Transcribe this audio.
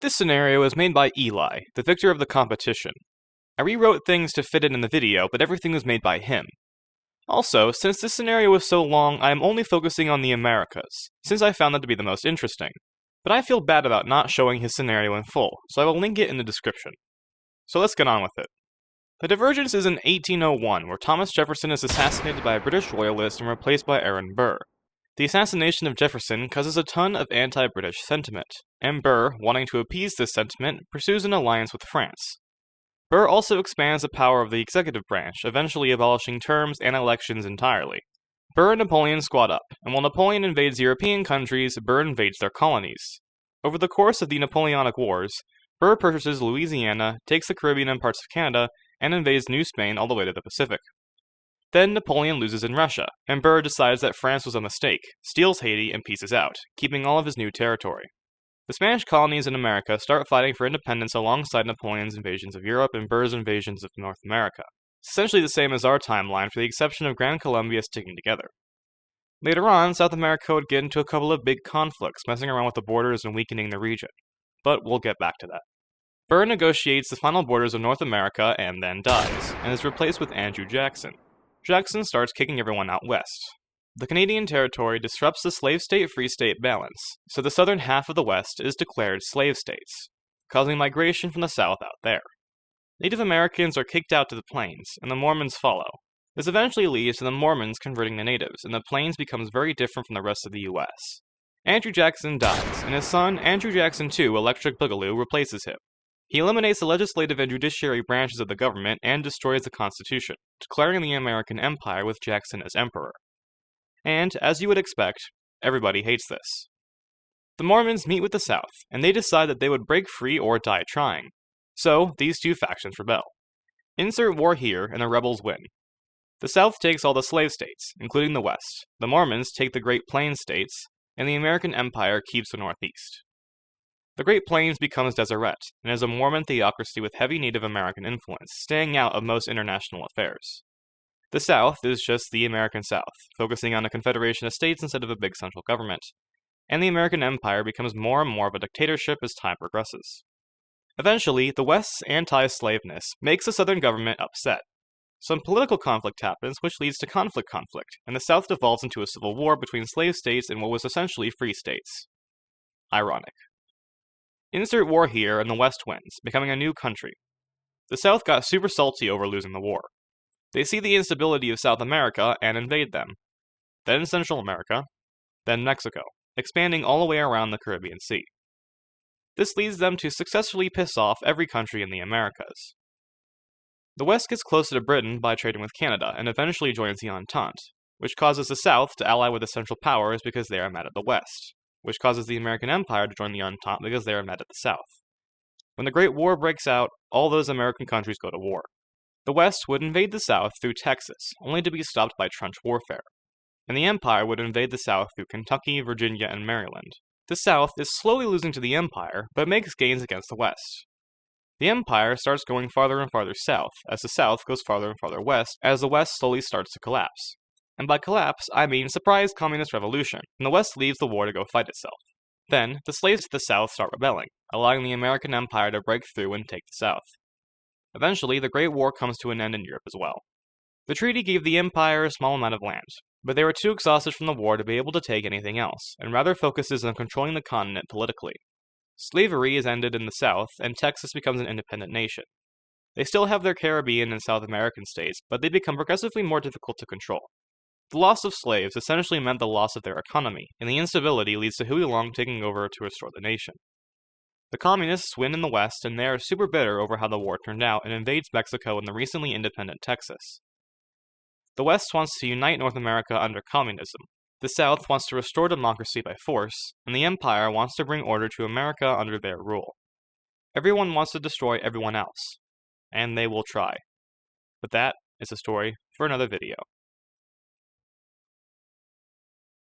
This scenario was made by Eli, the victor of the competition. I rewrote things to fit it in the video, but everything was made by him. Also, since this scenario was so long, I am only focusing on the Americas, since I found that to be the most interesting. But I feel bad about not showing his scenario in full, so I will link it in the description. So let's get on with it. The divergence is in 1801, where Thomas Jefferson is assassinated by a British royalist and replaced by Aaron Burr. The assassination of Jefferson causes a ton of anti-British sentiment, and Burr, wanting to appease this sentiment, pursues an alliance with France. Burr also expands the power of the executive branch, eventually abolishing terms and elections entirely. Burr and Napoleon squad up, and while Napoleon invades European countries, Burr invades their colonies. Over the course of the Napoleonic Wars, Burr purchases Louisiana, takes the Caribbean and parts of Canada, and invades New Spain all the way to the Pacific. Then Napoleon loses in Russia, and Burr decides that France was a mistake, steals Haiti, and pieces out, keeping all of his new territory. The Spanish colonies in America start fighting for independence alongside Napoleon's invasions of Europe and Burr's invasions of North America. It's essentially the same as our timeline, for the exception of Gran Colombia sticking together. Later on, South America would get into a couple of big conflicts, messing around with the borders and weakening the region. But we'll get back to that. Burr negotiates the final borders of North America and then dies, and is replaced with Andrew Jackson. Jackson starts kicking everyone out west. The Canadian territory disrupts the slave state-free state balance, so the southern half of the West is declared slave states, causing migration from the South out there. Native Americans are kicked out to the plains, and the Mormons follow. This eventually leads to the Mormons converting the natives, and the plains becomes very different from the rest of the US. Andrew Jackson dies, and his son, Andrew Jackson II, Electric Boogaloo, replaces him. He eliminates the legislative and judiciary branches of the government and destroys the Constitution, declaring the American Empire with Jackson as emperor. And, as you would expect, everybody hates this. The Mormons meet with the South, and they decide that they would break free or die trying. So, these two factions rebel. Insert war here, and the rebels win. The South takes all the slave states, including the West. The Mormons take the Great Plains states, and the American Empire keeps the Northeast. The Great Plains becomes Deseret, and is a Mormon theocracy with heavy Native American influence, staying out of most international affairs. The South is just the American South, focusing on a confederation of states instead of a big central government, and the American Empire becomes more and more of a dictatorship as time progresses. Eventually, the West's anti-slaveness makes the Southern government upset. Some political conflict happens, which leads to conflict, and the South devolves into a civil war between slave states and what was essentially free states. Ironic. Insert war here, and the West wins, becoming a new country. The South got super salty over losing the war. They see the instability of South America and invade them. Then Central America, then Mexico, expanding all the way around the Caribbean Sea. This leads them to successfully piss off every country in the Americas. The West gets closer to Britain by trading with Canada and eventually joins the Entente, which causes the South to ally with the Central Powers because they are mad at the West, which causes the American Empire to join the Entente because they are mad at the South. When the Great War breaks out, all those American countries go to war. The West would invade the South through Texas, only to be stopped by trench warfare, and the Empire would invade the South through Kentucky, Virginia, and Maryland. The South is slowly losing to the Empire, but makes gains against the West. The Empire starts going farther and farther south, as the South goes farther and farther west, as the West slowly starts to collapse. And by collapse, I mean surprise communist revolution, and the West leaves the war to go fight itself. Then, the slaves to the South start rebelling, allowing the American Empire to break through and take the South. Eventually, the Great War comes to an end in Europe as well. The treaty gave the Empire a small amount of land, but they were too exhausted from the war to be able to take anything else, and rather focuses on controlling the continent politically. Slavery is ended in the South, and Texas becomes an independent nation. They still have their Caribbean and South American states, but they become progressively more difficult to control. The loss of slaves essentially meant the loss of their economy, and the instability leads to Huey Long taking over to restore the nation. The communists win in the West, and they are super bitter over how the war turned out and invades Mexico and the recently independent Texas. The West wants to unite North America under communism. The South wants to restore democracy by force, and the Empire wants to bring order to America under their rule. Everyone wants to destroy everyone else, and they will try. But that is a story for another video.